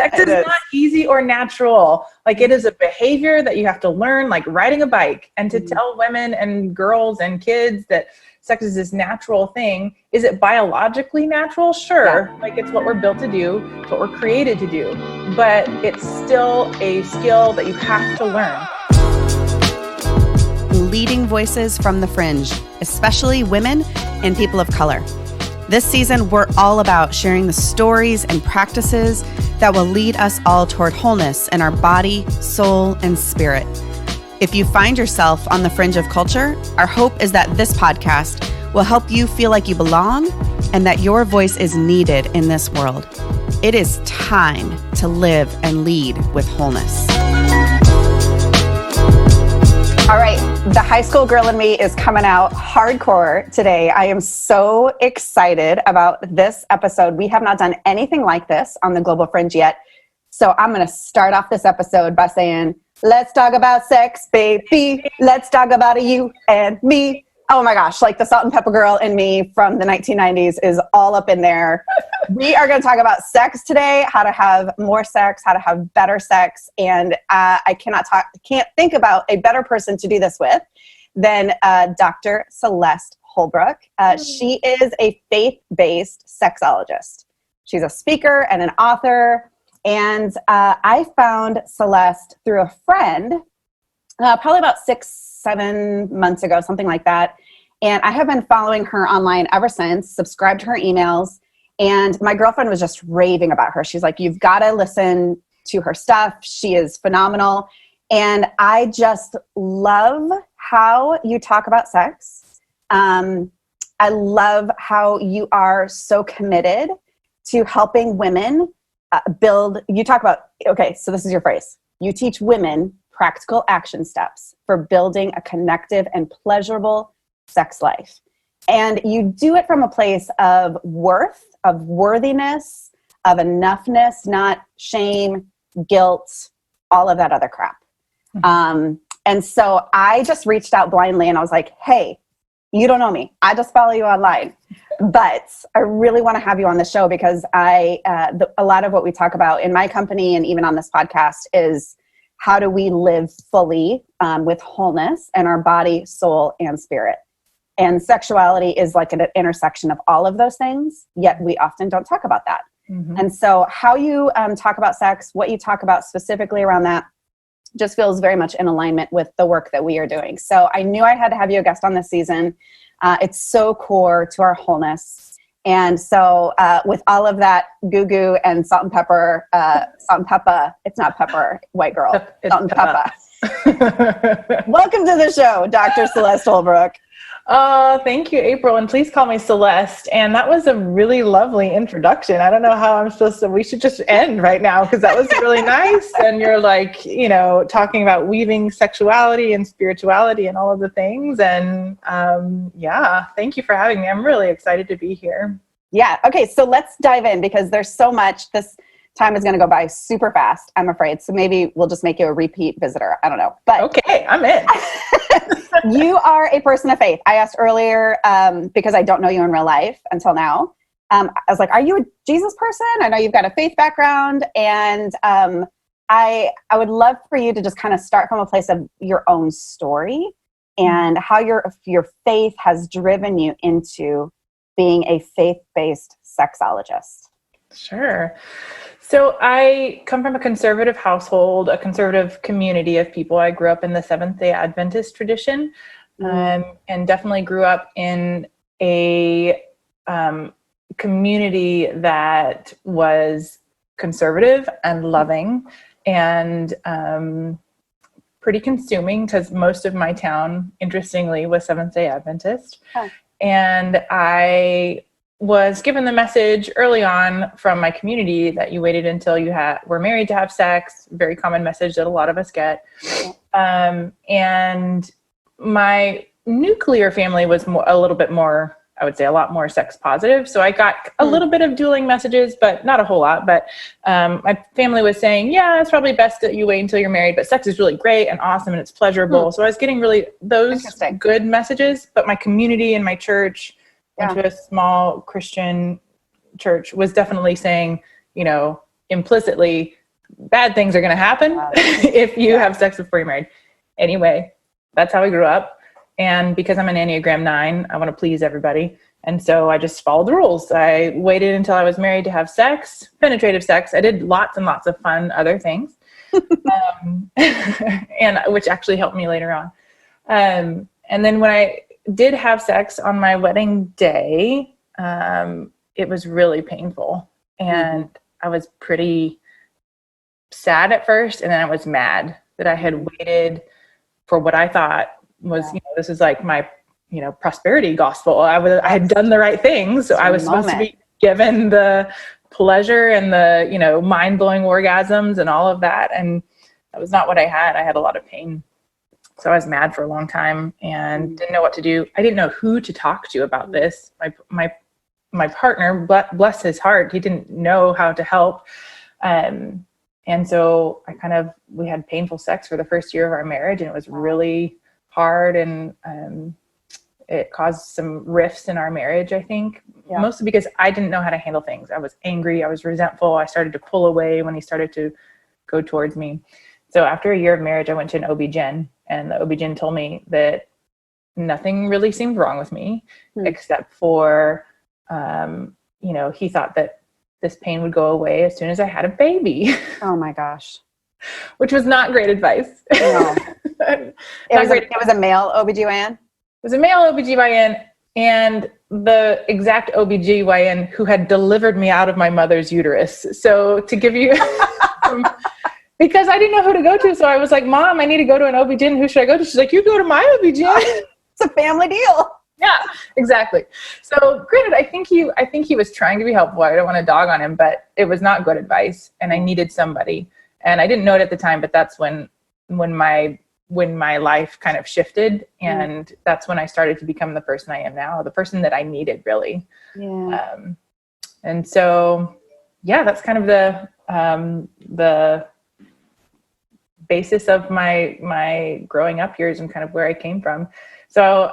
Sex is not easy or natural. Like, it is a behavior that you have to learn, like riding a bike. And to tell women and girls and kids that sex is this natural thing, is it biologically natural? Sure. Yeah. Like, it's what we're built to do. It's what we're created to do. But it's still a skill that you have to learn. Leading voices from the fringe, especially women and people of color. This season, we're all about sharing the stories and practices that will lead us all toward wholeness in our body, soul, and spirit. If you find yourself on the fringe of culture, our hope is that this podcast will help you feel like you belong and that your voice is needed in this world. It is time to live and lead with wholeness. All right, the high school girl in me is coming out hardcore today. I am so excited about this episode. We have not done anything like this on the Global Fringe yet. So I'm going to start off this episode by saying, let's talk about sex, baby. Let's talk about you and me. Oh my gosh, like the salt and pepper girl in me from the 1990s is all up in there. We are going to talk about sex today, how to have more sex, how to have better sex. And I can't think about a better person to do this with than Dr. Celeste Holbrook. She is a faith-based sexologist. She's a speaker and an author. And I found Celeste through a friend, probably about 6-7 months ago, something like that. And I have been following her online ever since, subscribed to her emails. And my girlfriend was just raving about her. She's like, you've got to listen to her stuff. She is phenomenal. And I just love how you talk about sex. I love how you are so committed to helping women build. You talk about, okay, so this is your phrase. You teach women practical action steps for building a connective and pleasurable sex life. And you do it from a place of worth, of worthiness, of enoughness, not shame, guilt, all of that other crap. Mm-hmm. And so I just reached out blindly and I was like, hey, you don't know me. I just follow you online. But I really want to have you on the show because a lot of what we talk about in my company and even on this podcast is how do we live fully with wholeness in our body, soul, and spirit. And sexuality is like an intersection of all of those things, yet we often don't talk about that. Mm-hmm. And so how you talk about sex, what you talk about specifically around that, just feels very much in alignment with the work that we are doing. So I knew I had to have you a guest on this season. It's so core to our wholeness. And so with all of that goo-goo and salt and pepper, it's not pepper, white girl, salt and pepper. Welcome to the show, Dr. Celeste Holbrook. Thank you, April. And please call me Celeste. And that was a really lovely introduction. I don't know how I'm supposed to, we should just end right now because that was really nice. And you're like, talking about weaving sexuality and spirituality and all of the things. And thank you for having me. I'm really excited to be here. Yeah. Okay. So let's dive in because there's so much. This time is going to go by super fast, I'm afraid. So maybe we'll just make you a repeat visitor. I don't know. But okay, I'm in. You are a person of faith. I asked earlier because I don't know you in real life until now. I was like, are you a Jesus person? I know you've got a faith background. And I would love for you to just kind of start from a place of your own story and how your faith has driven you into being a faith-based sexologist. Sure. So I come from a conservative household, a conservative community of people. I grew up in the Seventh-day Adventist tradition, and definitely grew up in a community that was conservative and loving and pretty consuming because most of my town, interestingly, was Seventh-day Adventist. Huh. And I was given the message early on from my community that you waited until you were married to have sex. Very common message that a lot of us get. And my nuclear family was a little bit more, I would say, a lot more sex positive. So I got a little bit of dueling messages, but not a whole lot. But my family was saying, yeah, it's probably best that you wait until you're married, but sex is really great and awesome and it's pleasurable. So I was getting really those good messages, but my community and my church, went to a small Christian church, was definitely saying, implicitly bad things are going to happen if you have sex before you're married. Anyway, that's how I grew up. And because I'm an Enneagram 9, I want to please everybody. And so I just followed the rules. I waited until I was married to have sex, penetrative sex. I did lots and lots of fun other things, and which actually helped me later on. And then when I did have sex on my wedding day, it was really painful. And I was pretty sad at first. And then I was mad that I had waited for what I thought was, this is like my, prosperity gospel. I had done the right thing. So I was supposed to be given the pleasure and the, mind-blowing orgasms and all of that. And that was not what I had. I had a lot of pain. So I was mad for a long time and didn't know what to do. I didn't know who to talk to about this. My partner, bless his heart, he didn't know how to help. And so we had painful sex for the first year of our marriage, and it was really hard. And it caused some rifts in our marriage, I think, mostly because I didn't know how to handle things. I was angry. I was resentful. I started to pull away when he started to go towards me. So after a year of marriage, I went to an OB-GYN, and the OB-GYN told me that nothing really seemed wrong with me, except for, he thought that this pain would go away as soon as I had a baby. Oh my gosh. Which was not great advice. No. It was a male OB-GYN? It was a male OB-GYN, and the exact OB-GYN who had delivered me out of my mother's uterus. So to give you... because I didn't know who to go to. So I was like, Mom, I need to go to an OB-GYN. Who should I go to? She's like, you go to my OB-GYN. It's a family deal. Yeah, exactly. So granted, I think he was trying to be helpful. I don't want to dog on him, but it was not good advice, and I needed somebody. And I didn't know it at the time, but that's when my life kind of shifted, and that's when I started to become the person I am now, the person that I needed, really. Yeah. And so, that's kind of the basis of my growing up years and kind of where I came from. So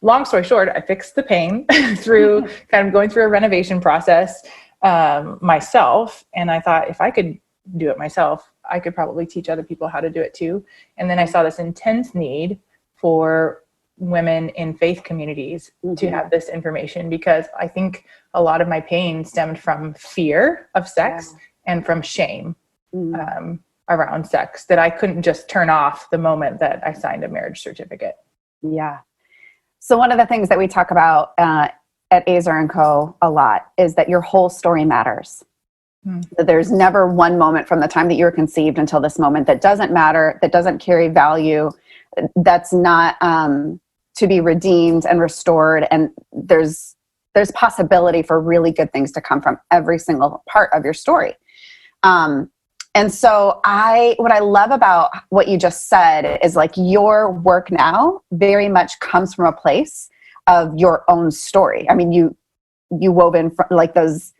long story short, I fixed the pain through kind of going through a renovation process myself. And I thought, if I could do it myself, I could probably teach other people how to do it too. And then I saw this intense need for women in faith communities to have this information, because I think a lot of my pain stemmed from fear of sex and from shame around sex that I couldn't just turn off the moment that I signed a marriage certificate. Yeah. So one of the things that we talk about at Azar & Co. a lot is that your whole story matters. That there's never one moment from the time that you were conceived until this moment that doesn't matter, that doesn't carry value, that's not to be redeemed and restored. And there's possibility for really good things to come from every single part of your story. And so what I love about what you just said is like your work now very much comes from a place of your own story. I mean, you wove in like those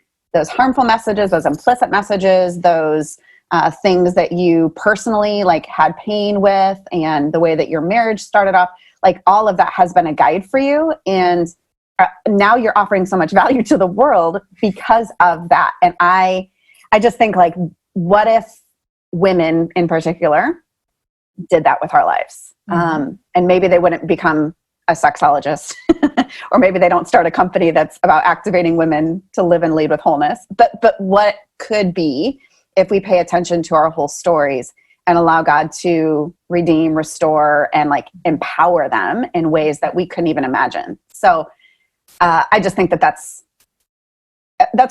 harmful messages, those implicit messages, those things that you personally like had pain with, and the way that your marriage started off, like all of that has been a guide for you. And now you're offering so much value to the world because of that. And I just think, like, what if women in particular did that with our lives? And maybe they wouldn't become a sexologist, or maybe they don't start a company that's about activating women to live and lead with wholeness. But what could be if we pay attention to our whole stories and allow God to redeem, restore, and like empower them in ways that we couldn't even imagine. So I just think that's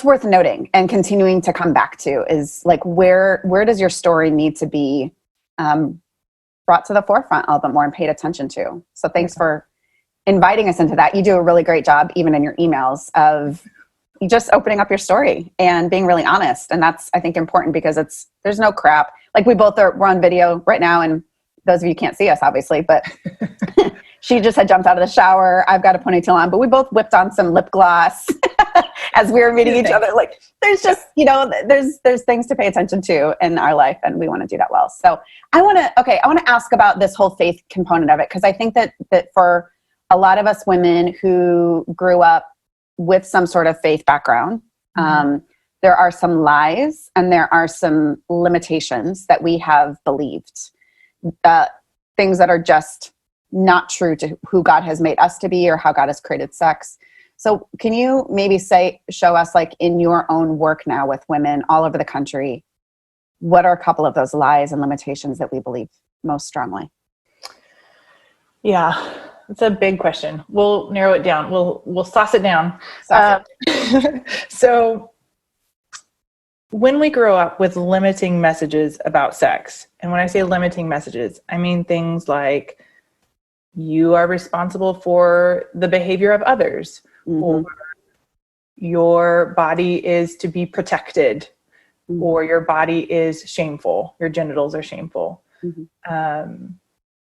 worth noting and continuing to come back to, is like, where does your story need to be brought to the forefront a little bit more and paid attention to? So thanks for inviting us into that. You do a really great job, even in your emails, of just opening up your story and being really honest. And that's, I think, important, because there's no crap. Like, we're on video right now, and those of you can't see us obviously, but she just had jumped out of the shower. I've got a ponytail on, but we both whipped on some lip gloss as we were meeting each other. Like, there's just, there's things to pay attention to in our life, and we want to do that well. So I want to ask about this whole faith component of it, because I think that for a lot of us women who grew up with some sort of faith background, there are some lies and there are some limitations that we have believed, things that are just not true to who God has made us to be or how God has created sex. So can you maybe show us, like, in your own work now with women all over the country, what are a couple of those lies and limitations that we believe most strongly? Yeah, it's a big question. We'll narrow it down. We'll sauce it down. So when we grow up with limiting messages about sex, and when I say limiting messages, I mean things like you are responsible for the behavior of others, or your body is to be protected, or your body is shameful, your genitals are shameful.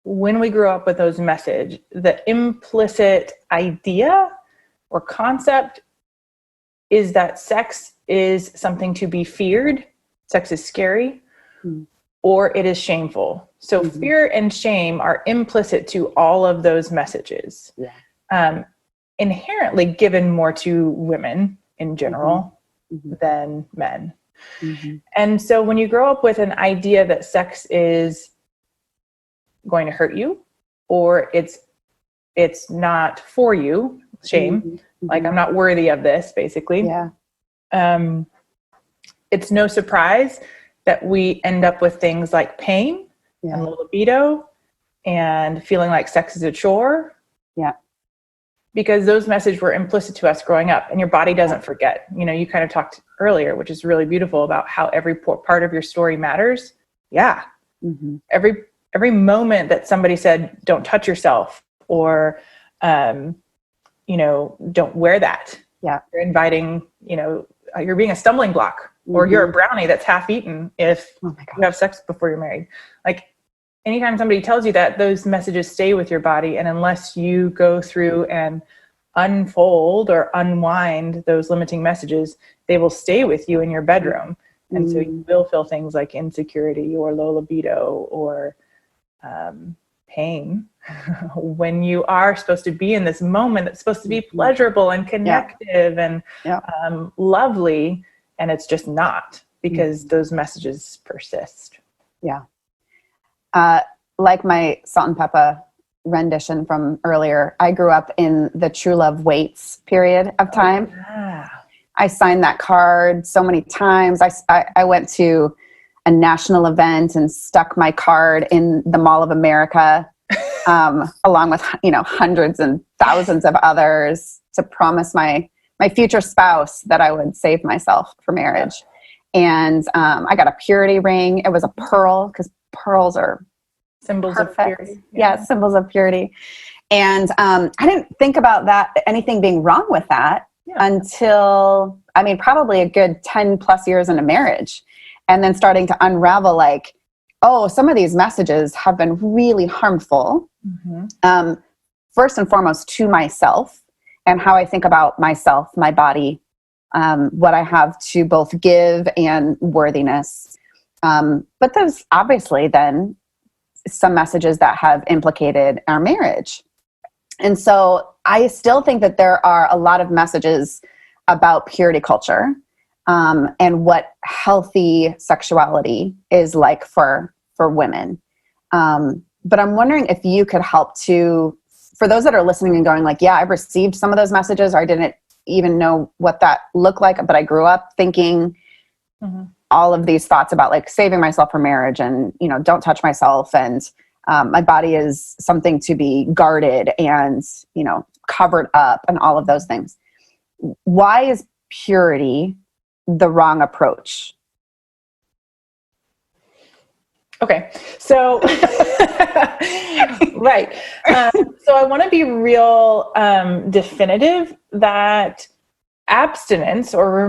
When we grow up with those messages, the implicit idea or concept is that sex is something to be feared, sex is scary, or it is shameful. So fear and shame are implicit to all of those messages. Inherently given more to women in general than men. And so when you grow up with an idea that sex is going to hurt you, or it's not for you, shame, like I'm not worthy of this, basically. It's no surprise that we end up with things like pain and low libido and feeling like sex is a chore. Because those messages were implicit to us growing up, and your body doesn't forget. You know, you kind of talked earlier, which is really beautiful, about how every part of your story matters. Every moment that somebody said, don't touch yourself, or, you know, don't wear that. You're inviting, you know, you're being a stumbling block, or you're a brownie that's half eaten if you have sex before you're married. Like, anytime somebody tells you that, those messages stay with your body. And unless you go through and unfold or unwind those limiting messages, they will stay with you in your bedroom. And so you will feel things like insecurity or low libido or pain when you are supposed to be in this moment that's supposed to be pleasurable and connective and lovely. And it's just not, because those messages persist. Like my Salt and Pepper rendition from earlier, I grew up in the True Love Waits period of time. I signed that card so many times. I went to a national event and stuck my card in the Mall of America, along with, you know, hundreds and thousands of others, to promise my future spouse that I would save myself for marriage. And I got a purity ring. It was a pearl, because pearls are symbols perfect. Of purity. Symbols of purity. And I didn't think about that, anything being wrong with that, until, I mean, probably a good 10 plus years into marriage. And then starting to unravel, like, oh, some of these messages have been really harmful. First and foremost, to myself and how I think about myself, my body, what I have to both give and worthiness. But there's obviously then some messages that have implicated our marriage. And so I still think that there are a lot of messages about purity culture, and what healthy sexuality is like for women. But I'm wondering if you could help to, for those that are listening and going like, yeah, I've received some of those messages, or I didn't even know what that looked like, but I grew up thinking all of these thoughts about, like, saving myself for marriage, and, you know, don't touch myself, and my body is something to be guarded and, you know, covered up, and all of those things. Why is purity the wrong approach? Okay, so right. So I want to be real definitive that abstinence, or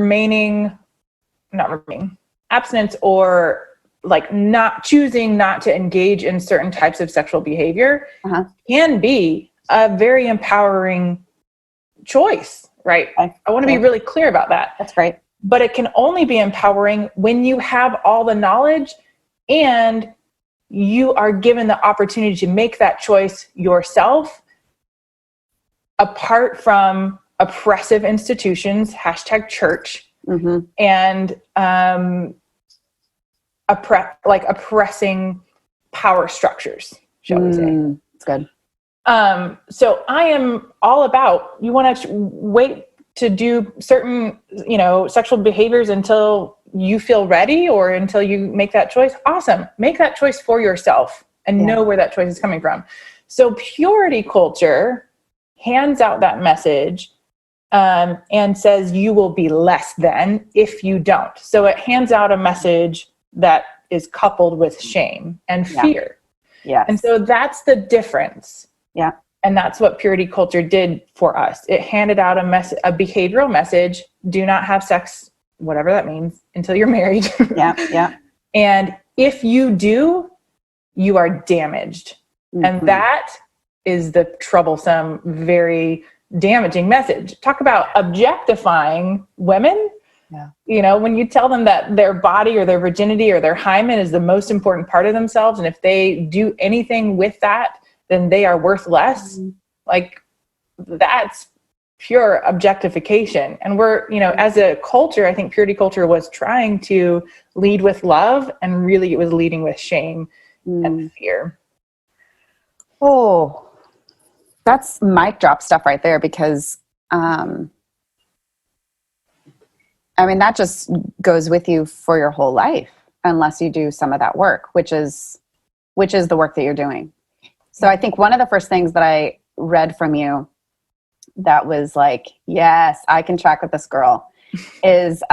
abstinence, or like not choosing not to engage in certain types of sexual behavior can be a very empowering choice, right? I want to be really clear about that. That's great. But it can only be empowering when you have all the knowledge and you are given the opportunity to make that choice yourself, apart from oppressive institutions, #church, and oppressing power structures, shall we say. That's good. So I am all about, you want to wait to do certain, sexual behaviors until you feel ready or until you make that choice. Awesome. Make that choice for yourself and know where that choice is coming from. So purity culture hands out that message and says you will be less than if you don't. So it hands out a message that is coupled with shame and fear. Yes. And so that's the difference. Yeah. And that's what purity culture did for us. It handed out a behavioral message: do not have sex, whatever that means, until you're married. Yeah. And if you do, you are damaged. And that is the troublesome, very damaging message. Talk about objectifying women. Yeah. When you tell them that their body or their virginity or their hymen is the most important part of themselves, and if they do anything with that, then they are worth less. Like, that's pure objectification. And we're, as a culture, I think purity culture was trying to lead with love, and really it was leading with shame and fear. Oh, that's mic drop stuff right there, because that just goes with you for your whole life unless you do some of that work, which is the work that you're doing. So I think one of the first things that I read from you that was like, yes, I can track with this girl, is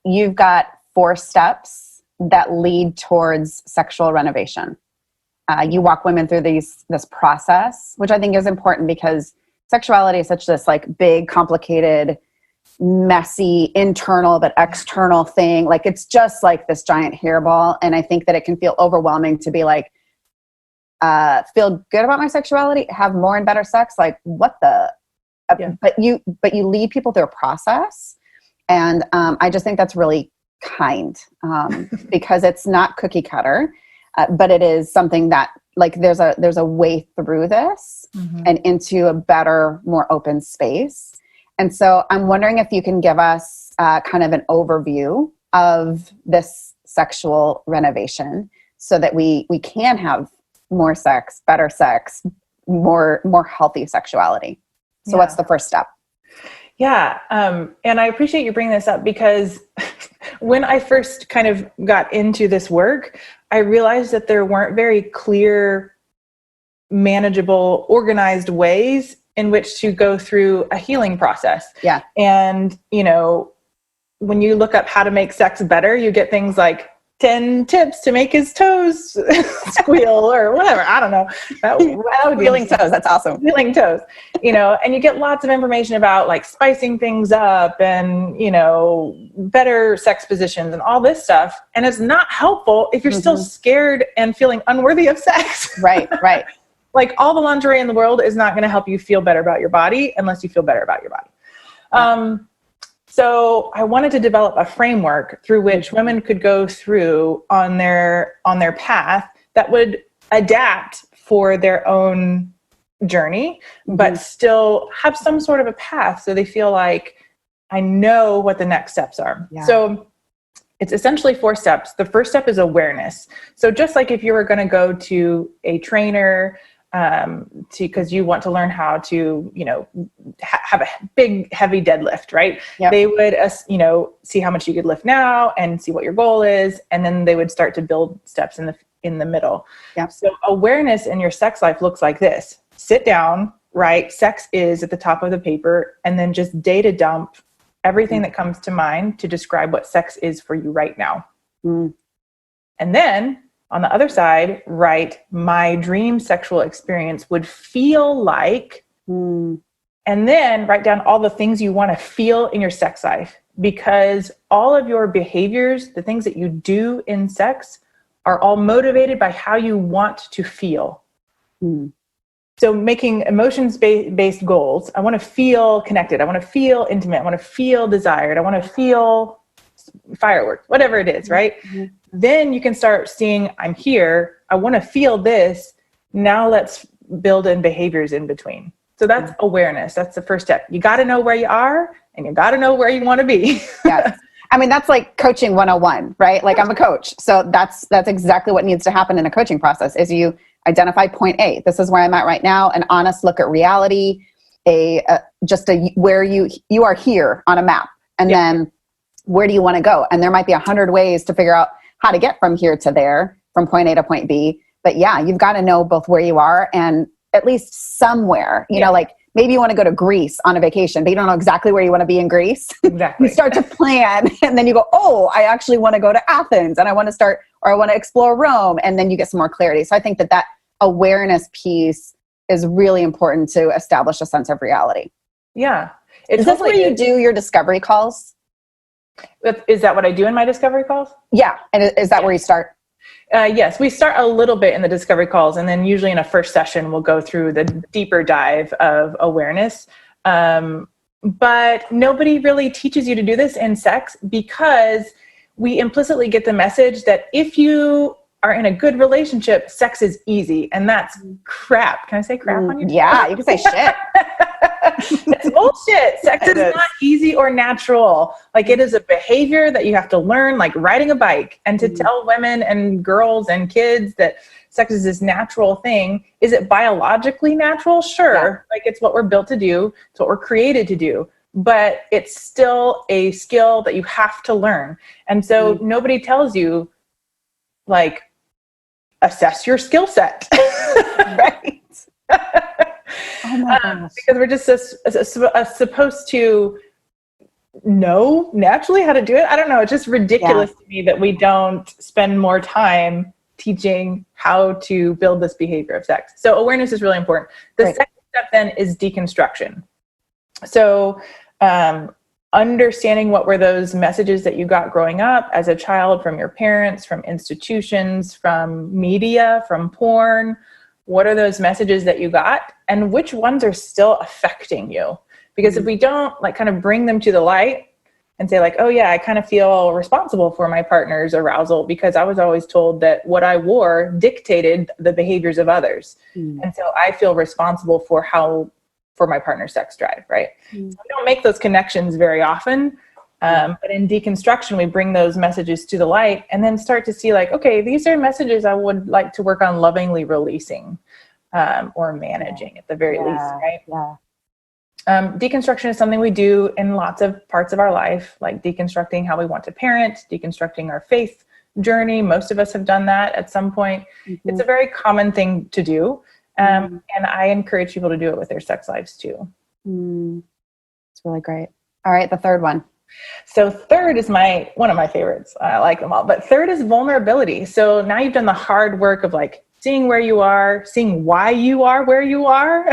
you've got 4 steps that lead towards sexual renovation. You walk women through this process, which I think is important, because sexuality is such this like big, complicated, messy, internal but external thing. Like, it's just like this giant hairball. And I think that it can feel overwhelming to be like, feel good about my sexuality, have more and better sex. Like, what the, but you lead people through a process. And I just think that's really kind, because it's not cookie cutter, but it is something that, like, there's a way through this and into a better, more open space. And so I'm wondering if you can give us kind of an overview of this sexual renovation, so that we can have more sex, better sex, more healthy sexuality. So what's the first step? Yeah. And I appreciate you bringing this up, because when I first kind of got into this work, I realized that there weren't very clear, manageable, organized ways in which to go through a healing process. Yeah. And, when you look up how to make sex better, you get things like 10 tips to make his toes squeal or whatever. I don't know. That would be Wheeling toes. That's awesome. Wheeling toes, and you get lots of information about like spicing things up and, better sex positions and all this stuff. And it's not helpful if you're still scared and feeling unworthy of sex. Right. Like, all the lingerie in the world is not going to help you feel better about your body unless you feel better about your body. So I wanted to develop a framework through which women could go through on their path that would adapt for their own journey, but still have some sort of a path, so they feel like, I know what the next steps are. Yeah. So it's essentially 4 steps. The first step is awareness. So just like if you were going to go to a trainer, because you want to learn how to, have a big, heavy deadlift, right? Yep. They would, see how much you could lift now and see what your goal is. And then they would start to build steps in the middle. Yep. So awareness in your sex life looks like this: sit down, write sex is at the top of the paper, and then just data dump everything that comes to mind to describe what sex is for you right now. And then on the other side, write my dream sexual experience would feel like, and then write down all the things you want to feel in your sex life, because all of your behaviors, the things that you do in sex, are all motivated by how you want to feel. So making emotions-based goals, I want to feel connected. I want to feel intimate. I want to feel desired. I want to feel fireworks, whatever it is, right? Then you can start seeing, I'm here. I want to feel this. Now let's build in behaviors in between. So that's awareness. That's the first step. You got to know where you are, and you got to know where you want to be. Yes. I mean, that's like coaching 101, right? Like I'm a coach. So that's exactly what needs to happen in a coaching process is you identify point A. This is where I'm at right now. An honest look at reality, where you are here on a map. And then where do you want to go? And there might be 100 ways to figure out how to get from here to there, from point A to point B. But yeah, you've got to know both where you are and at least somewhere, you know, like maybe you want to go to Greece on a vacation, but you don't know exactly where you want to be in Greece. Exactly. You start to plan and then you go, oh, I actually want to go to Athens and I want to explore Rome. And then you get some more clarity. So I think that awareness piece is really important to establish a sense of reality. Yeah. Is this where you do your discovery calls? Is that what I do in my discovery calls? Yeah. And is that where you start? Yes, we start a little bit in the discovery calls, and then usually in a first session, we'll go through the deeper dive of awareness. But nobody really teaches you to do this in sex because we implicitly get the message that if you are in a good relationship, sex is easy, and that's crap. Can I say crap on you? Yeah, you can say shit. It's bullshit. Sex is not easy or natural. Like it is a behavior that you have to learn, like riding a bike. And to tell women and girls and kids that sex is this natural thing, is it biologically natural? Sure. Yeah. Like it's what we're built to do. It's what we're created to do. But it's still a skill that you have to learn. And so nobody tells you, like, assess your skill set. Right? Oh my gosh. Because we're just supposed to know naturally how to do it. I don't know. It's just ridiculous to me that we don't spend more time teaching how to build this behavior of sex. So awareness is really important. The second step then is deconstruction. So understanding what were those messages that you got growing up as a child from your parents, from institutions, from media, from porn. What are those messages that you got and which ones are still affecting you? Because if we don't like kind of bring them to the light and say like, oh yeah, I kind of feel responsible for my partner's arousal because I was always told that what I wore dictated the behaviors of others. And so I feel responsible for my partner's sex drive, right? So we don't make those connections very often. But in deconstruction, we bring those messages to the light and then start to see like, okay, these are messages I would like to work on lovingly releasing or managing at the very least, right? Yeah. Deconstruction is something we do in lots of parts of our life, like deconstructing how we want to parent, deconstructing our faith journey. Most of us have done that at some point. It's a very common thing to do. And I encourage people to do it with their sex lives too. It's really great. All right, the third one. So third is one of my favorites. I like them all, but third is vulnerability. So now you've done the hard work of like seeing where you are, seeing why you are where you are.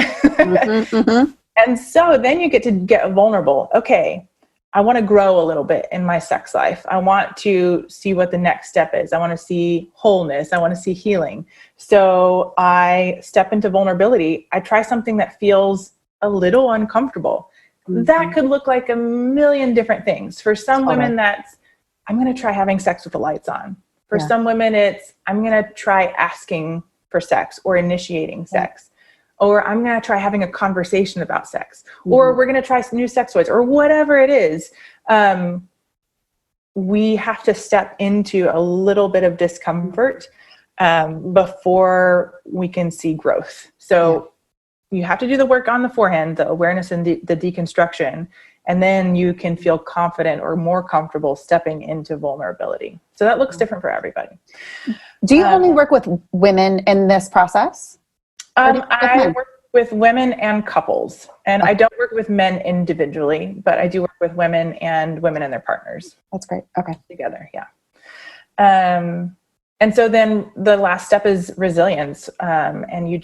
And so then you get to get vulnerable. Okay, I want to grow a little bit in my sex life. I want to see what the next step is. I want to see wholeness. I want to see healing. So I step into vulnerability. I try something that feels a little uncomfortable. That could look like a million different things. For some women, that's, I'm going to try having sex with the lights on. For some women, it's, I'm going to try asking for sex or initiating sex. Or I'm going to try having a conversation about sex. Or we're going to try some new sex toys or whatever it is. We have to step into a little bit of discomfort before we can see growth. So you have to do the work on the forehand, the awareness and the deconstruction, and then you can feel confident or more comfortable stepping into vulnerability. So that looks different for everybody. Do you only work with women in this process? I work with women and couples, and I don't work with men individually, but I do work with women and women and their partners. That's great. Okay. Together. Yeah. And so then the last step is resilience. And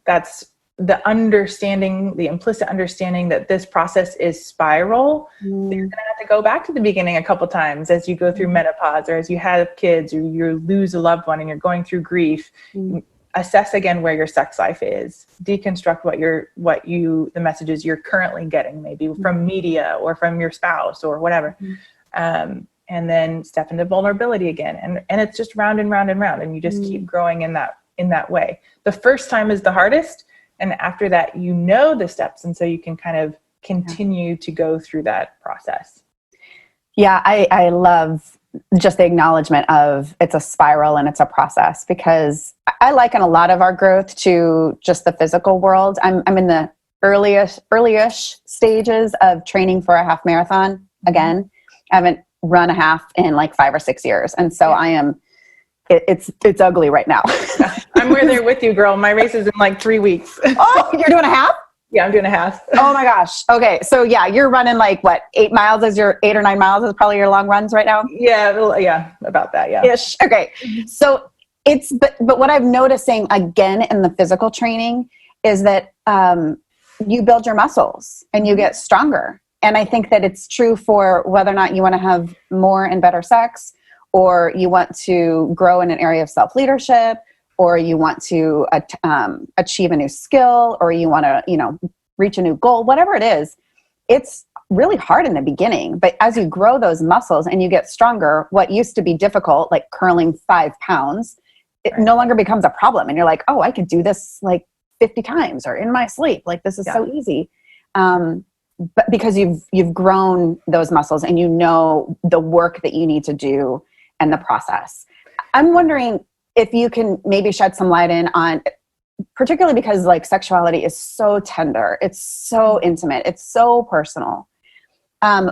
that's the understanding, the implicit understanding that this process is spiral. So you're going to have to go back to the beginning a couple times as you go through menopause or as you have kids or you lose a loved one and you're going through grief. Assess again where your sex life is. Deconstruct the messages you're currently getting, maybe from media or from your spouse or whatever. And then step into vulnerability again. And it's just round and round and round. And you just keep growing in that way. The first time is the hardest. And after that, you know the steps. And so you can kind of continue to go through that process. Yeah, I love just the acknowledgement of it's a spiral and it's a process, because I liken a lot of our growth to just the physical world. I'm in the early-ish stages of training for a half marathon again. I haven't run a half in like 5 or 6 years. And so I am, it's ugly right now. I'm right there with you, girl. My race is in like 3 weeks. Oh, you're doing a half? Yeah, I'm doing a half. Oh my gosh. Okay. So yeah, you're running like what, 8 miles is your 8 or 9 miles is probably your long runs right now? Yeah, about that. Yeah. Ish. Okay. So but what I'm noticing again in the physical training is that you build your muscles and you get stronger. And I think that it's true for whether or not you want to have more and better sex, or you want to grow in an area of self-leadership, or you want to achieve a new skill, or you want to, reach a new goal, whatever it is. It's really hard in the beginning, but as you grow those muscles and you get stronger, what used to be difficult, like curling 5 pounds, it no longer becomes a problem. And you're like, oh, I could do this like 50 times or in my sleep. Like, this is so easy. But because you've grown those muscles and you know the work that you need to do and the process. I'm wondering if you can maybe shed some light in on, particularly because like sexuality is so tender, it's so intimate, it's so personal.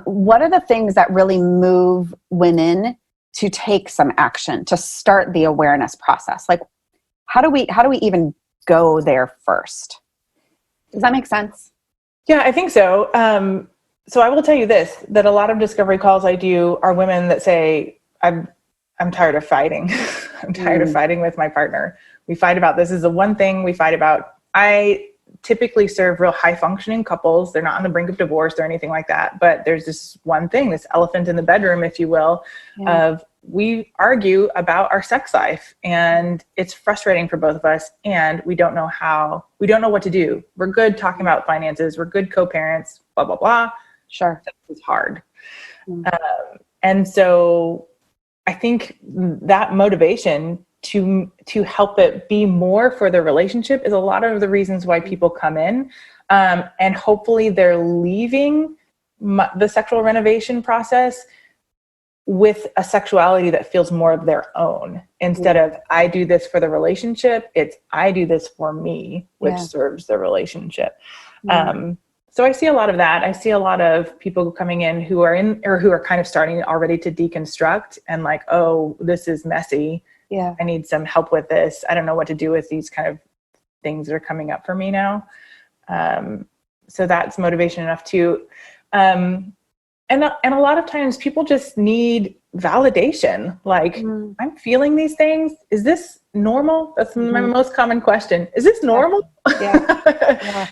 What are the things that really move women to take some action, to start the awareness process? Like, how do we even go there first? Does that make sense? Yeah, I think so. So I will tell you this, that a lot of discovery calls I do are women that say, I'm tired of fighting. I'm tired of fighting with my partner. We fight about this. Is the one thing we fight about. I typically serve real high functioning couples. They're not on the brink of divorce or anything like that. But there's this one thing, this elephant in the bedroom, if you will, of we argue about our sex life, and it's frustrating for both of us. And we don't know what to do. We're good talking about finances. We're good co-parents, blah, blah, blah. Sure. Sex is hard. And so I think that motivation to help it be more for the relationship is a lot of the reasons why people come in. And hopefully they're leaving the sexual renovation process with a sexuality that feels more of their own, instead of I do this for the relationship. It's I do this for me, which serves the relationship. So I see a lot of that. I see a lot of people coming in who are kind of starting already to deconstruct and like, oh, this is messy. Yeah. I need some help with this. I don't know what to do with these kind of things that are coming up for me now. So that's motivation enough too. And a lot of times people just need validation. Like, I'm feeling these things. Is this normal? That's my most common question. Is this normal? Yeah.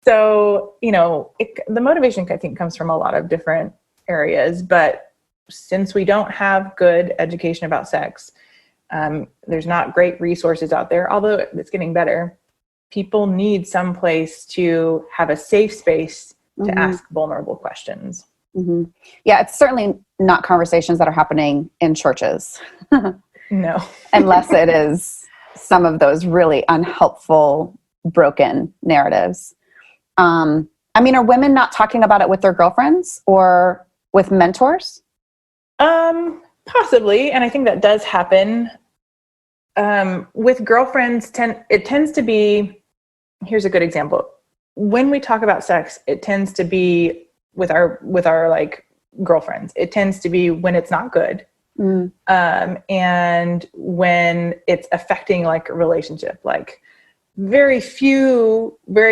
So, the motivation, I think, comes from a lot of different areas. But since we don't have good education about sex, there's not great resources out there, although it's getting better. People need some place to have a safe space to ask vulnerable questions. Yeah, it's certainly not conversations that are happening in churches. No. Unless it is some of those really unhelpful, broken narratives. Are women not talking about it with their girlfriends or with mentors? Possibly. And I think that does happen. With girlfriends, it tends to be, here's a good example. When we talk about sex, it tends to be with our like girlfriends. It tends to be when it's not good. And when it's affecting like a relationship, like very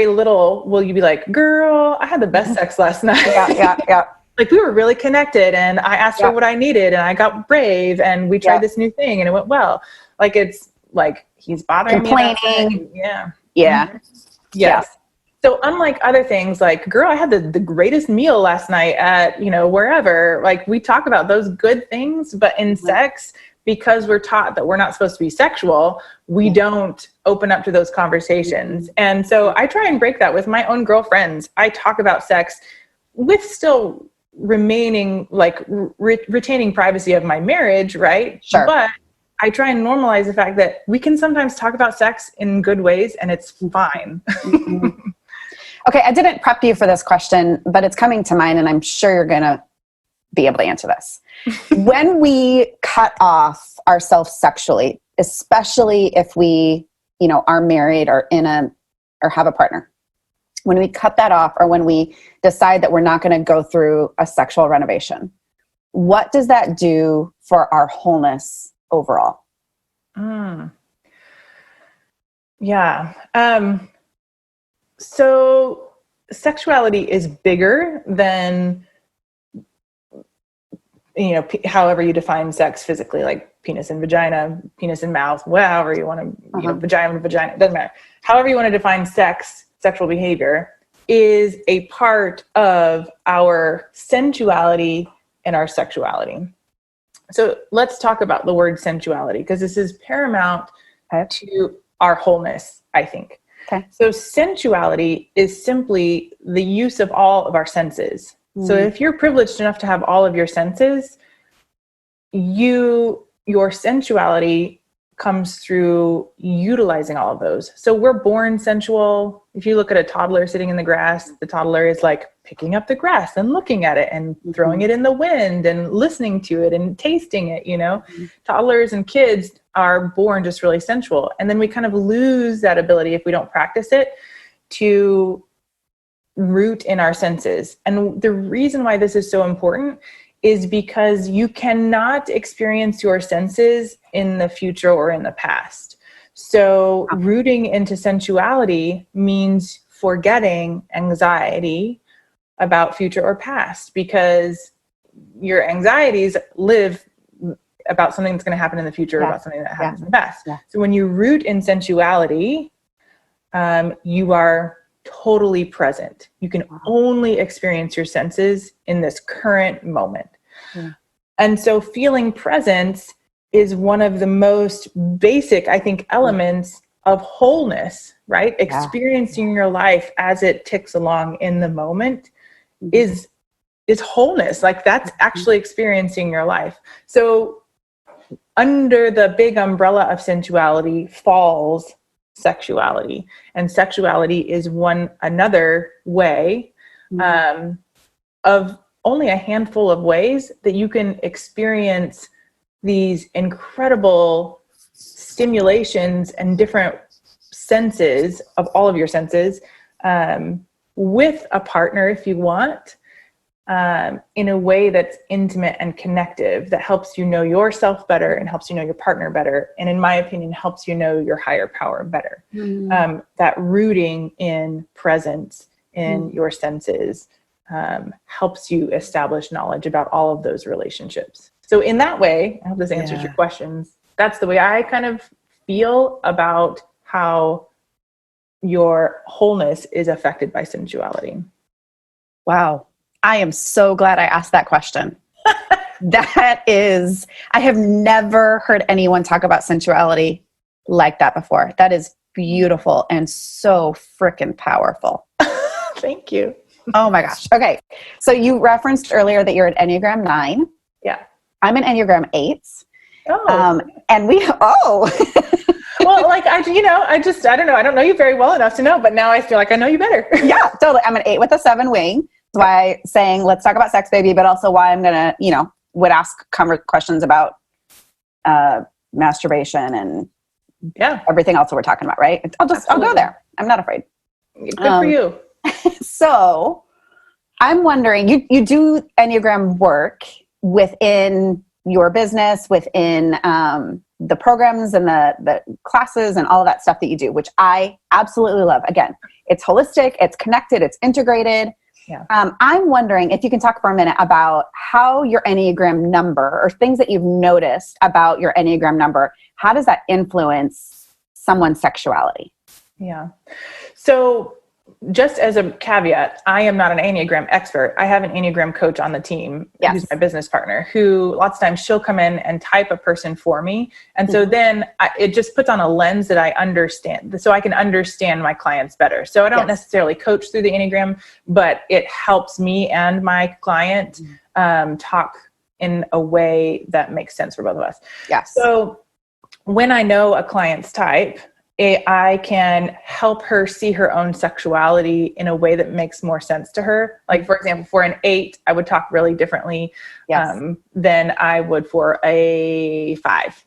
little will you be like, girl, I had the best sex last night. Yeah. Like we were really connected and I asked her what I needed and I got brave and we tried this new thing and it went well. Like, it's like, he's bothering me. Complaining. Yeah. Yes. Yeah. So unlike other things, like, girl, I had the greatest meal last night at, wherever, like we talk about those good things, but in sex, because we're taught that we're not supposed to be sexual, we don't open up to those conversations. And so I try and break that with my own girlfriends. I talk about sex with still remaining like retaining privacy of my marriage. Right. Sure. But I try and normalize the fact that we can sometimes talk about sex in good ways and it's fine. Okay, I didn't prep you for this question, but it's coming to mind, and I'm sure you're going to be able to answer this. When we cut off ourselves sexually, especially if we, are married or or have a partner, when we cut that off, or when we decide that we're not going to go through a sexual renovation, what does that do for our wholeness overall? Yeah. So sexuality is bigger than, however you define sex physically, like penis and vagina, penis and mouth, however you want to, vagina and vagina, it doesn't matter. However you want to define sex, sexual behavior is a part of our sensuality and our sexuality. So let's talk about the word sensuality, because this is paramount to our wholeness, I think. Okay. So sensuality is simply the use of all of our senses. So if you're privileged enough to have all of your senses, your sensuality comes through utilizing all of those. So we're born sensual. If you look at a toddler sitting in the grass, the toddler is like picking up the grass and looking at it and throwing it in the wind and listening to it and tasting it, Toddlers and kids are born just really sensual. And then we kind of lose that ability, if we don't practice it, to root in our senses. And the reason why this is so important is because you cannot experience your senses in the future or in the past. So rooting into sensuality means forgetting anxiety about future or past, because your anxieties live about something that's going to happen in the future, or about something that happens in the past. Yeah. So when you root in sensuality, you are totally present. You can only experience your senses in this current moment. Yeah. And so feeling presence is one of the most basic, I think, elements of wholeness, right? Yeah. Experiencing your life as it ticks along in the moment is wholeness. Like, that's actually experiencing your life. So under the big umbrella of sensuality falls sexuality, and sexuality is another way of only a handful of ways that you can experience these incredible stimulations and different senses of all of your senses with a partner, if you want, in a way that's intimate and connective, that helps you know yourself better and helps you know your partner better. And in my opinion, helps you know your higher power better. That rooting in presence in your senses helps you establish knowledge about all of those relationships. So in that way, I hope this answers your questions. That's the way I kind of feel about how your wholeness is affected by sensuality. Wow. I am so glad I asked that question. I have never heard anyone talk about sensuality like that before. That is beautiful and so freaking powerful. Thank you. Oh my gosh. Okay. So you referenced earlier that you're an Enneagram 9. Yeah. I'm an Enneagram 8. Oh. And well, like, I don't know. I don't know you very well enough to know, but now I feel like I know you better. Yeah, totally. I'm an 8 with a 7 wing. That's why saying, let's talk about sex, baby, but also why I'm going to, would ask questions about masturbation and everything else that we're talking about, right? I'll go there. I'm not afraid. Good for you. So I'm wondering, you do Enneagram work within your business, within the programs and the classes and all of that stuff that you do, which I absolutely love. Again, it's holistic, it's connected, it's integrated. Yeah. I'm wondering if you can talk for a minute about how your Enneagram number, or things that you've noticed about your Enneagram number, how does that influence someone's sexuality? Yeah. So just as a caveat, I am not an Enneagram expert. I have an Enneagram coach on the team who's my business partner, who lots of times she'll come in and type a person for me. And so then it just puts on a lens that I understand, so I can understand my clients better. So I don't necessarily coach through the Enneagram, but it helps me and my client talk in a way that makes sense for both of us. Yes. So when I know a client's type, I can help her see her own sexuality in a way that makes more sense to her. Like, for example, for an 8, I would talk really differently than I would for a 5.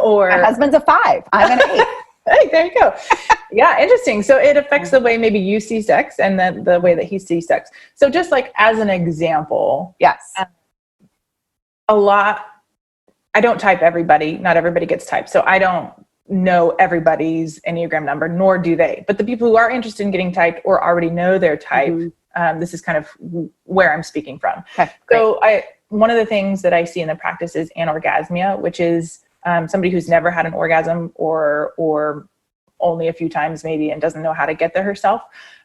Or my husband's a 5. I'm an 8. Hey, there you go. Yeah, interesting. So it affects the way maybe you see sex and then the way that he sees sex. So just like as an example, yes, I don't type everybody. Not everybody gets typed. So I don't know everybody's Enneagram number, nor do they. But the people who are interested in getting typed or already know their type, this is kind of where I'm speaking from. Okay, so one of the things that I see in the practice is anorgasmia, which is somebody who's never had an orgasm or only a few times maybe and doesn't know how to get there herself.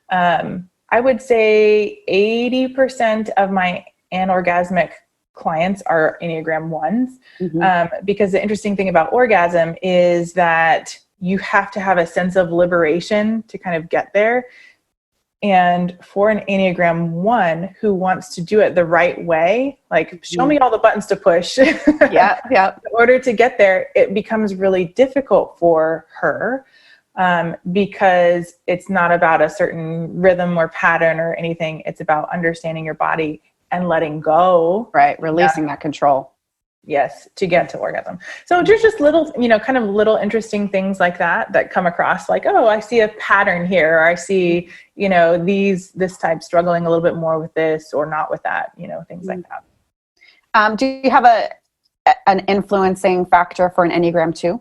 I would say 80% of my anorgasmic clients are Enneagram 1s, because the interesting thing about orgasm is that you have to have a sense of liberation to kind of get there. And for an Enneagram 1 who wants to do it the right way, like show me all the buttons to push in order to get there, it becomes really difficult for her, because it's not about a certain rhythm or pattern or anything. It's about understanding your body and letting go. Right. Releasing that control. Yes. To get to orgasm. So there's just little, kind of little interesting things like that come across like, oh, I see a pattern here. Or I see, this type struggling a little bit more with this or not with that, things like that. Do you have an influencing factor for an Enneagram 2?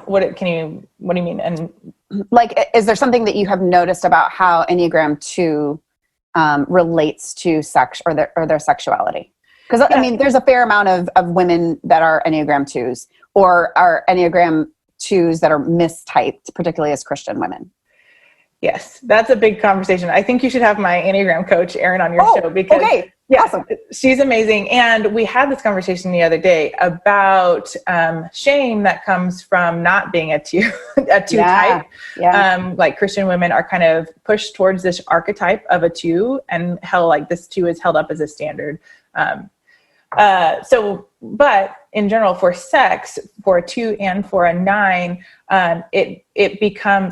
What do you mean? And like, is there something that you have noticed about how Enneagram 2 relates to sex or their sexuality? Because I mean, there's a fair amount of women that are Enneagram 2s or are Enneagram 2s that are mistyped, particularly as Christian women. Yes, that's a big conversation. I think you should have my Enneagram coach, Erin, on your show because awesome. She's amazing. And we had this conversation the other day about shame that comes from not being a 2 type. Yeah. Like Christian women are kind of pushed towards this archetype of a 2 and this 2 is held up as a standard. But in general, for sex, for a 2 and for a 9,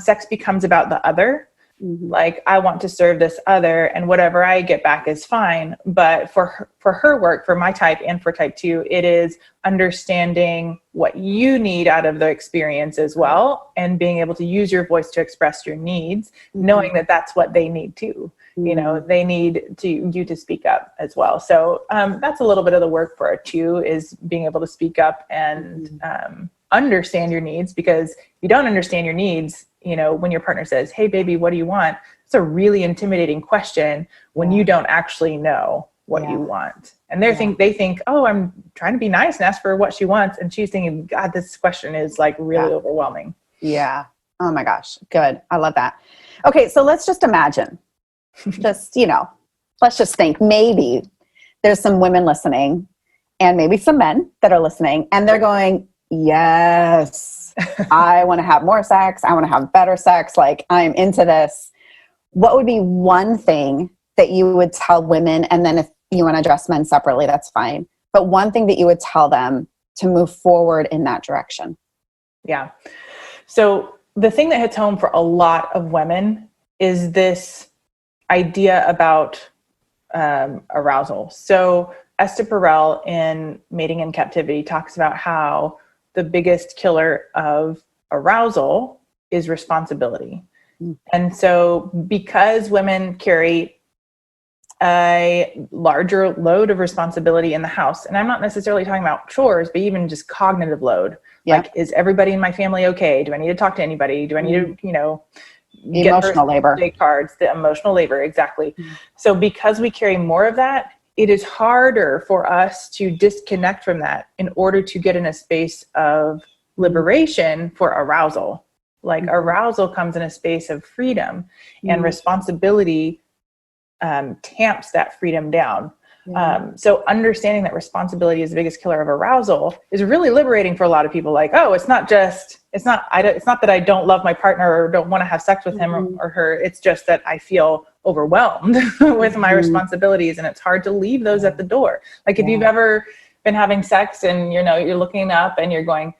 sex becomes about the other. Like, I want to serve this other and whatever I get back is fine. But for her work, for my type and for type 2, it is understanding what you need out of the experience as well. And being able to use your voice to express your needs, knowing that that's what they need too. They need you to speak up as well. So that's a little bit of the work for a 2 is being able to speak up and understand your needs, because if you don't understand your needs, when your partner says, hey, baby, what do you want? It's a really intimidating question when you don't actually know what you want. And they think, oh, I'm trying to be nice and ask for what she wants. And she's thinking, God, this question is like really overwhelming. Yeah. Oh my gosh. Good. I love that. Okay. So let's just imagine, let's just think maybe there's some women listening and maybe some men that are listening and they're going, yes, I want to have more sex. I want to have better sex. Like, I'm into this. What would be one thing that you would tell women? And then if you want to address men separately, that's fine. But one thing that you would tell them to move forward in that direction. Yeah. So the thing that hits home for a lot of women is this idea about arousal. So Esther Perel in Mating in Captivity talks about how the biggest killer of arousal is responsibility. And so because women carry a larger load of responsibility in the house, and I'm not necessarily talking about chores, but even just cognitive load. Like, is everybody in my family okay? Do I need to talk to anybody? Do I need to, the emotional labor. Cards, the emotional labor, exactly. So because we carry more of that, it is harder for us to disconnect from that in order to get in a space of liberation for arousal. Like, arousal comes in a space of freedom, and responsibility tamps that freedom down. So understanding that responsibility is the biggest killer of arousal is really liberating for a lot of people. Like, oh, it's not that I don't love my partner or don't want to have sex with him or her. It's just that I feel overwhelmed with my responsibilities, and it's hard to leave those at the door. Like, if you've ever been having sex and you're looking up and you're going,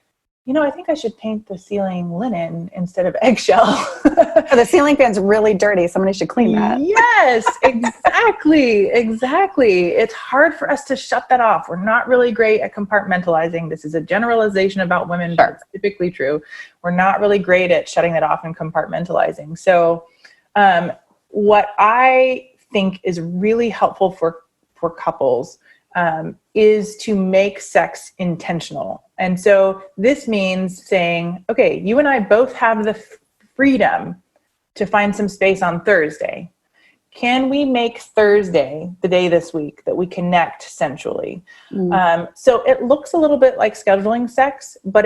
I think I should paint the ceiling linen instead of eggshell. The ceiling fan's really dirty. Somebody should clean that. Yes, exactly. Exactly. It's hard for us to shut that off. We're not really great at compartmentalizing. This is a generalization about women, but it's typically true. We're not really great at shutting that off and compartmentalizing. So what I think is really helpful for couples is to make sex intentional. And so this means saying, okay, you and I both have the freedom to find some space on Thursday. Can we make Thursday the day this week that we connect sensually? So it looks a little bit like scheduling sex, but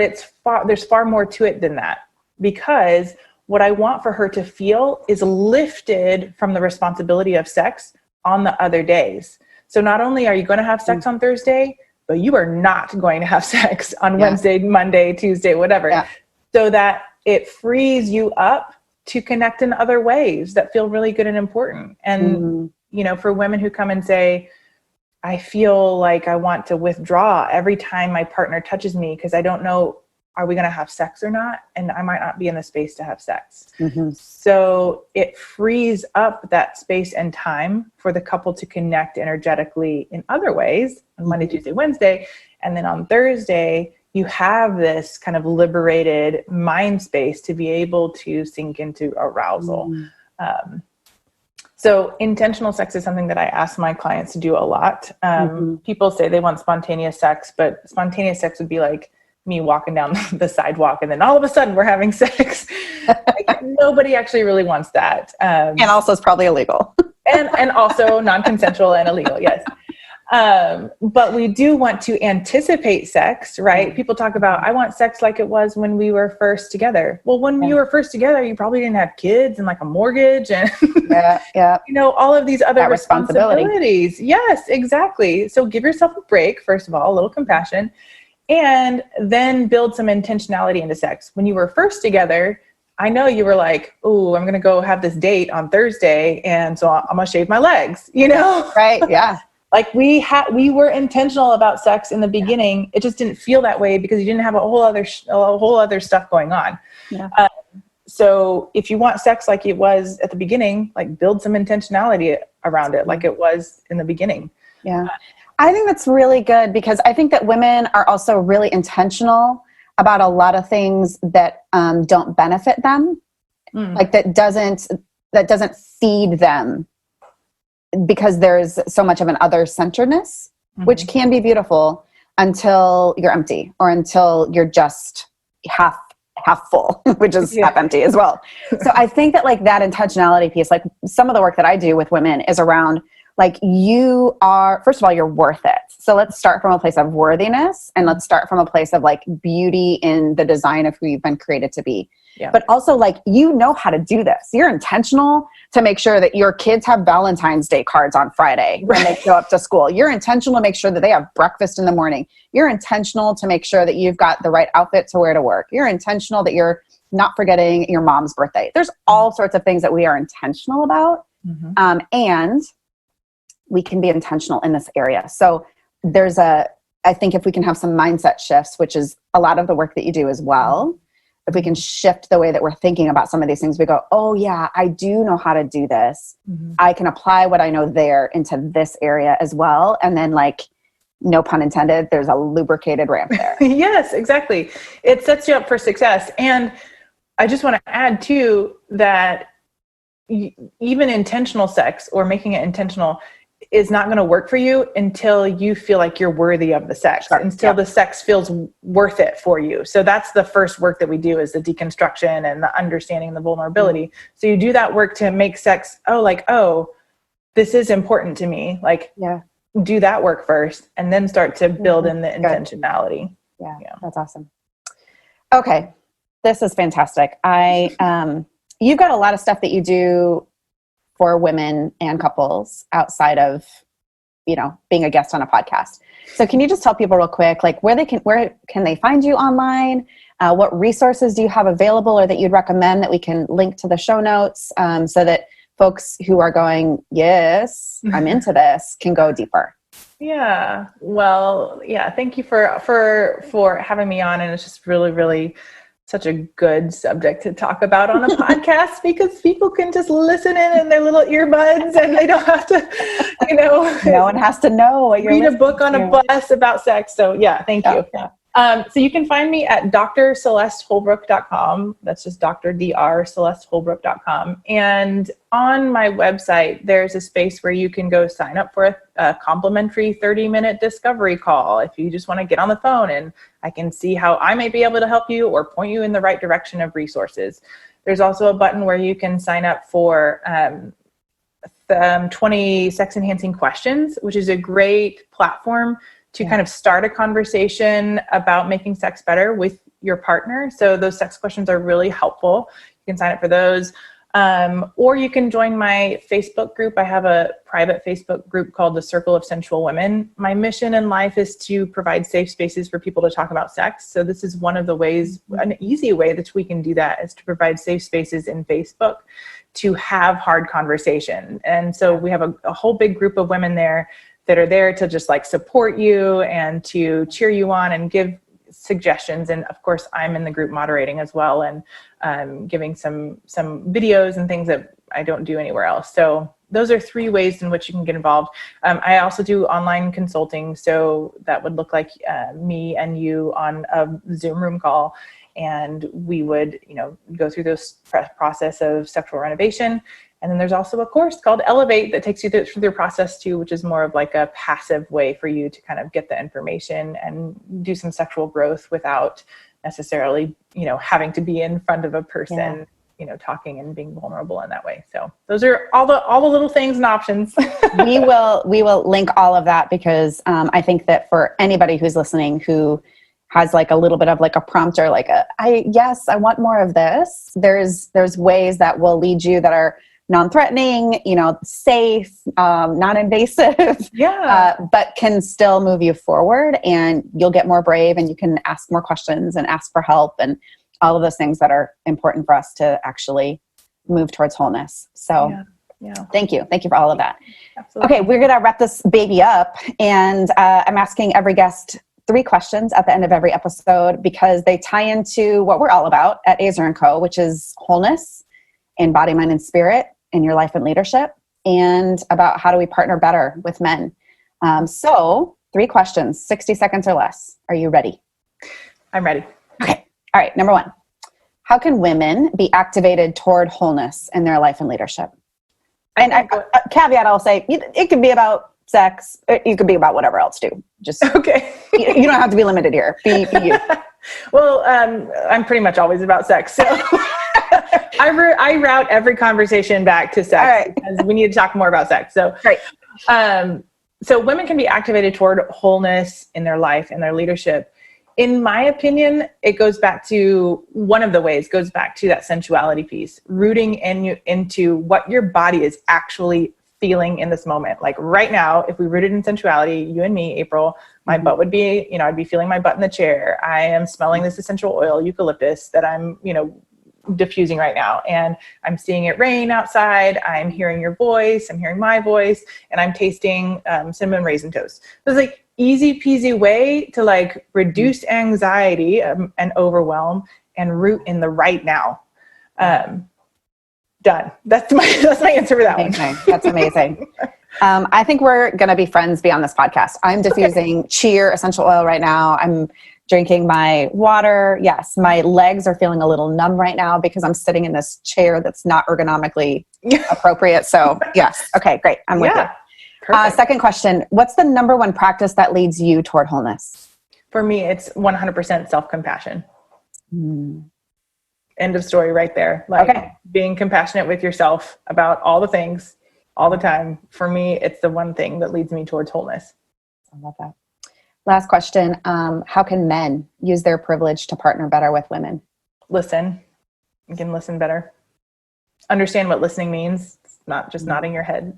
there's far more to it than that, because what I want for her to feel is lifted from the responsibility of sex on the other days. So not only are you going to have sex on Thursday, but you are not going to have sex on Wednesday, Monday, Tuesday, whatever. So that it frees you up to connect in other ways that feel really good and important. And, for women who come and say, I feel like I want to withdraw every time my partner touches me because I don't know, are we going to have sex or not? And I might not be in the space to have sex. So it frees up that space and time for the couple to connect energetically in other ways on Monday, Tuesday, Wednesday. And then on Thursday, you have this kind of liberated mind space to be able to sink into arousal. So intentional sex is something that I ask my clients to do a lot. People say they want spontaneous sex, but spontaneous sex would be like me walking down the sidewalk and then all of a sudden we're having sex. Like, nobody actually really wants that. And also it's probably illegal. and also non-consensual and illegal. Yes. But we do want to anticipate sex, right? People talk about, I want sex like it was when we were first together. Well, when you were first together, you probably didn't have kids and like a mortgage and, all of these other responsibilities. Yes, exactly. So give yourself a break, first of all, a little compassion, and then build some intentionality into sex. When you were first together, I know you were like, oh, I'm going to go have this date on Thursday. And so I'm going to shave my legs, Right. Yeah. Like we were intentional about sex in the beginning. It just didn't feel that way because you didn't have a whole other stuff going on. So if you want sex like it was at the beginning, like build some intentionality around it, like it was in the beginning. Yeah. I think that's really good because I think that women are also really intentional about a lot of things that don't benefit them, like that doesn't feed them, because there's so much of an other-centeredness, which can be beautiful until you're empty or until you're just half full, which is half empty as well. So I think that like that intentionality piece, like some of the work that I do with women is around like you are, first of all, you're worth it. So let's start from a place of worthiness and let's start from a place of like beauty in the design of who you've been created to be. But also like, you know how to do this. You're intentional to make sure that your kids have Valentine's Day cards on Friday when they show up to school. You're intentional to make sure that they have breakfast in the morning. You're intentional to make sure that you've got the right outfit to wear to work. You're intentional that you're not forgetting your mom's birthday. There's all sorts of things that we are intentional about. And we can be intentional in this area. So I think if we can have some mindset shifts, which is a lot of the work that you do as well, if we can shift the way that we're thinking about some of these things, we go, oh yeah, I do know how to do this. I can apply what I know there into this area as well. And then like, no pun intended, there's a lubricated ramp there. Yes, exactly. It sets you up for success. And I just want to add too, that even intentional sex or making it intentional is not going to work for you until you feel like you're worthy of the sex, until the sex feels worth it for you. So that's the first work that we do, is the deconstruction and the understanding and the vulnerability. So you do that work to make sex, this is important to me. Like, do that work first and then start to build in the intentionality. Yeah, that's awesome. Okay. This is fantastic. You've got a lot of stuff that you do for women and couples outside of, being a guest on a podcast. So can you just tell people real quick, like where can they find you online? What resources do you have available or that you'd recommend that we can link to the show notes, so that folks who are going, yes, I'm into this, can go deeper? Yeah. Well, yeah. Thank you for having me on. And it's just really, really such a good subject to talk about on a podcast, because people can just listen in their little earbuds and they don't have to, no one has to know what you're read a book on a bus about sex. So yeah, thank you. Yeah. So you can find me at drcelesteholbrook.com. That's just drcelesteholbrook.com. And on my website, there's a space where you can go sign up for a complimentary 30-minute discovery call. If you just want to get on the phone and I can see how I might be able to help you or point you in the right direction of resources. There's also a button where you can sign up for 20 sex enhancing questions, which is a great platform to kind of start a conversation about making sex better with your partner. So those sex questions are really helpful. You can sign up for those. Or you can join my Facebook group. I have a private Facebook group called the Circle of Sensual Women. My mission in life is to provide safe spaces for people to talk about sex. So this is one of the ways, an easy way that we can do that is to provide safe spaces in Facebook to have hard conversation. And so we have a whole big group of women there that are there to just like support you and to cheer you on and give suggestions. And of course, I'm in the group moderating as well and giving some videos and things that I don't do anywhere else. So those are 3 ways in which you can get involved. I also do online consulting. So that would look like me and you on a Zoom room call. And we would, go through this process of sexual renovation. And then there's also a course called Elevate that takes you through the process too, which is more of like a passive way for you to kind of get the information and do some sexual growth without necessarily, having to be in front of a person, talking and being vulnerable in that way. So those are all the little things and options. we will link all of that because I think that for anybody who's listening who has like a little bit of like a prompt or like I want more of this. There's ways that will lead you that are non-threatening, safe, non-invasive, but can still move you forward, and you'll get more brave and you can ask more questions and ask for help and all of those things that are important for us to actually move towards wholeness. So thank you for all of that. Absolutely. Okay, we're going to wrap this baby up, and I'm asking every guest 3 questions at the end of every episode because they tie into what we're all about at Azer & Co., which is wholeness in body, mind, and spirit in your life and leadership, and about how do we partner better with men. So 3 questions, 60 seconds or less. Are you ready? I'm ready. Okay. All right. Number 1, how can women be activated toward wholeness in their life and leadership? And a caveat, I'll say, it could be about sex. It could be about whatever else too. Just okay. You don't have to be limited here. Be you. Well, I'm pretty much always about sex. So I route every conversation back to sex because we need to talk more about sex. So, so women can be activated toward wholeness in their life and their leadership. In my opinion, it goes back to one of the ways goes back to that sensuality piece, rooting into what your body is actually feeling in this moment. Like right now, if we rooted in sensuality, you and me, April, my butt would be, I'd be feeling my butt in the chair. I am smelling this essential oil, eucalyptus, that I'm, diffusing right now. And I'm seeing it rain outside. I'm hearing your voice. I'm hearing my voice, and I'm tasting cinnamon raisin toast. So it's like easy peasy way to like reduce anxiety and overwhelm and root in the right now. Done. That's my answer for that one. That's amazing. I think we're going to be friends beyond this podcast. I'm diffusing cheer essential oil right now. I'm drinking my water. Yes, my legs are feeling a little numb right now because I'm sitting in this chair that's not ergonomically appropriate. So yes. Okay, great. I'm with you. Second question. What's the number 1 practice that leads you toward wholeness? For me, it's 100% self-compassion. End of story right there. Like being compassionate with yourself about all the things all the time. For me, it's the one thing that leads me towards wholeness. I love that. Last question. How can men use their privilege to partner better with women? Listen. You can listen better. Understand what listening means. It's not just nodding your head.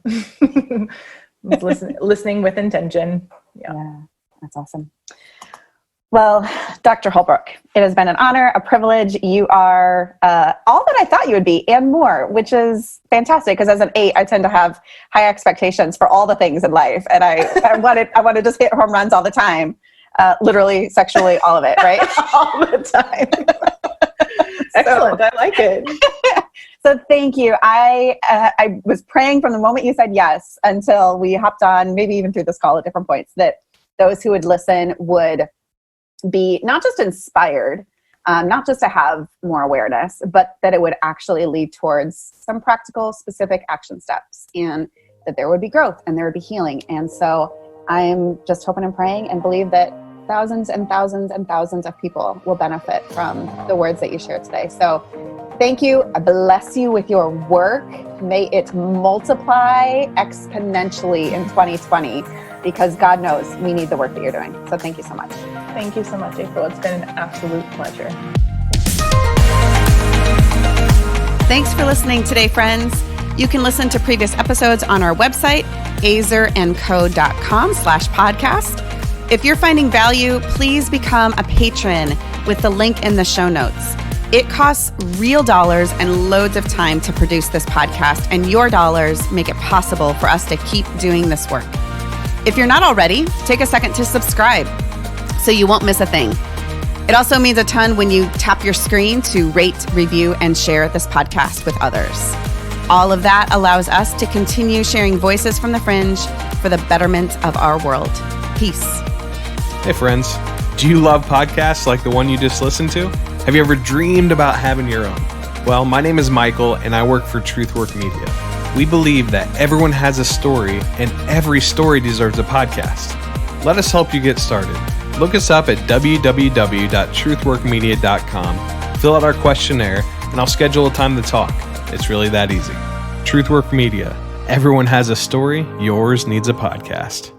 Listening with intention. Yeah, that's awesome. Well, Dr. Holbrook, it has been an honor, a privilege. You are all that I thought you would be and more, which is fantastic because as an 8, I tend to have high expectations for all the things in life. And I want to just hit home runs all the time, literally, sexually, all of it, right? All the time. Excellent. I like it. So thank you. I was praying from the moment you said yes until we hopped on, maybe even through this call at different points, that those who would listen would be not just inspired, not just to have more awareness, but that it would actually lead towards some practical, specific action steps, and that there would be growth and there would be healing. And so I'm just hoping and praying and believe that thousands and thousands and thousands of people will benefit from the words that you shared today. So thank you. I bless you with your work. May it multiply exponentially in 2020, because God knows we need the work that you're doing. So thank you so much. Thank you so much, April. It's been an absolute pleasure. Thanks for listening today, friends. You can listen to previous episodes on our website, azerandco.com/podcast. If you're finding value, please become a patron with the link in the show notes. It costs real dollars and loads of time to produce this podcast, and your dollars make it possible for us to keep doing this work. If you're not already, take a second to subscribe so you won't miss a thing. It also means a ton when you tap your screen to rate, review, and share this podcast with others. All of that allows us to continue sharing voices from the fringe for the betterment of our world. Peace. Hey friends, do you love podcasts like the one you just listened to? Have you ever dreamed about having your own? Well, my name is Michael and I work for Truthwork Media. We believe that everyone has a story and every story deserves a podcast. Let us help you get started. Look us up at www.truthworkmedia.com, fill out our questionnaire, and I'll schedule a time to talk. It's really that easy. Truthwork Media. Everyone has a story. Yours needs a podcast.